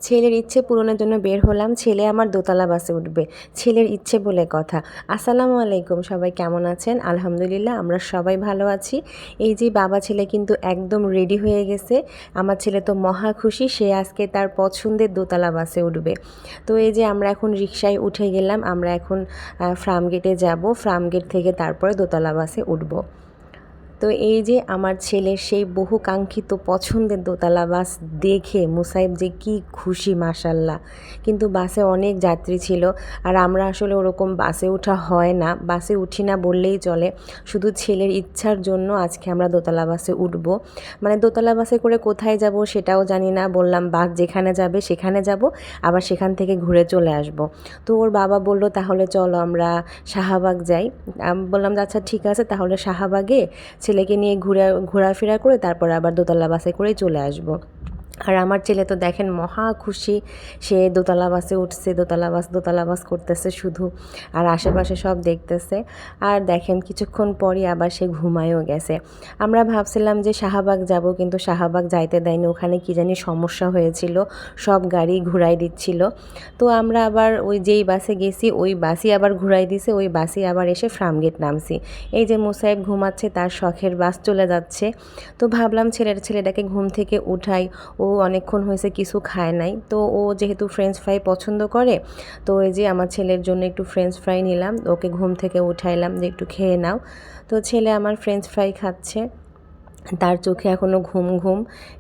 ছেলের ইচ্ছে পূরণের জন্য বের হলাম। ছেলে আমার দোতলা বাসে উঠবে। ছেলের ইচ্ছে বলে কথা। আসসালামু আলাইকুম, সবাই কেমন আছেন? আলহামদুলিল্লাহ আমরা সবাই ভালো আছি। এই যে বাবা ছেলে কিন্তু একদম রেডি হয়ে গেছে। আমার ছেলে তো মহা খুশি, সে আজকে তার পছন্দের দোতলা বাসে উঠবে। তো এই যে আমরা এখন রিকশায় উঠে গেলাম। আমরা এখন ফার্মগেটে যাব। ফার্মগেট থেকে তারপরে দোতলা বাসে উঠব। তো এই যে আমার ছেলের সেই বহু কাঙ্ক্ষিত পছন্দের দোতলা বাস দেখে মুসাইব যে কি খুশি মাশাল্লাহ। কিন্তু বাসে অনেক যাত্রী ছিল, আর আমরা আসলে ওরকম বাসে ওঠা হয় না, বাসে উঠি না বললেই চলে। শুধু ছেলের ইচ্ছার জন্য আজকে আমরা দোতলা বাসে উঠব। মানে দোতলা বাসে করে কোথায় যাব সেটাও জানি না, বললাম বাস যেখানে যাবে সেখানে যাব, আবার সেখান থেকে ঘুরে চলে আসব। তো ওর বাবা বলল তাহলে চলো আমরা শাহবাগ যাই। আমি বললাম আচ্ছা ঠিক আছে, তাহলে শাহবাগে ছেলেকে নিয়ে ঘোরাফেরা করে তারপর আবার দোতলা বাসে করেই চলে আসব। আর আমার ছেলে তো দেখেন মহা খুশি, সে দোতলা বাসে উঠছে, দোতলা বাস করতেছে শুধু, আর আশেপাশে সব দেখতেছে। আর দেখেন কিছুক্ষণ পরই আবার সে ঘুমায়ও গেছে। আমরা ভাবছিলাম যে শাহবাগ যাব, কিন্তু শাহবাগ যাইতে দেয়নি, ওখানে কি জানি সমস্যা হয়েছিল, সব গাড়ি ঘুরাই দিচ্ছিল। তো আমরা আবার ওই যেই বাসে গেছি ওই বাসই আবার ঘুরাই দিছে, ওই বাসই আবার এসে ফার্মগেট নামছি। এই যে মুসাইব ঘুমাচ্ছে, তার শখের বাস চলে যাচ্ছে। তো ভাবলাম ছেলেটাকে ঘুম থেকে উঠাই, ও অনেকক্ষণ হয়েছে কিছু খায় নাই। তো ও যেহেতু ফ্রেঞ্চ ফ্রাই পছন্দ করে, তো এই যে আমার ছেলের জন্য একটু ফ্রেঞ্চ ফ্রাই নিলাম, ওকে ঘুম থেকে উঠাইলাম যে একটু খেয়ে নাও। তো ছেলে আমার ফ্রেঞ্চ ফ্রাই খাচ্ছে, তার চোখে এখনও ঘুম ঘুম।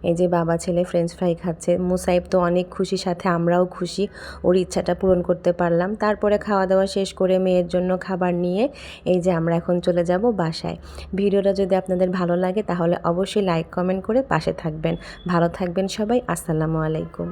এই যে বাবা ছেলে ফ্রেঞ্চ ফ্রাই খাচ্ছে। মুসাইব তো অনেক খুশি, সাথে আমরাও খুশি, ওর ইচ্ছাটা পূরণ করতে পারলাম। তারপরে খাওয়া দাওয়া শেষ করে মেয়ের জন্য খাবার নিয়ে এই যে আমরা এখন চলে যাব বাসায়। ভিডিওটা যদি আপনাদের ভালো লাগে তাহলে অবশ্যই লাইক কমেন্ট করে পাশে থাকবেন। ভালো থাকবেন সবাই। আসসালামু আলাইকুম।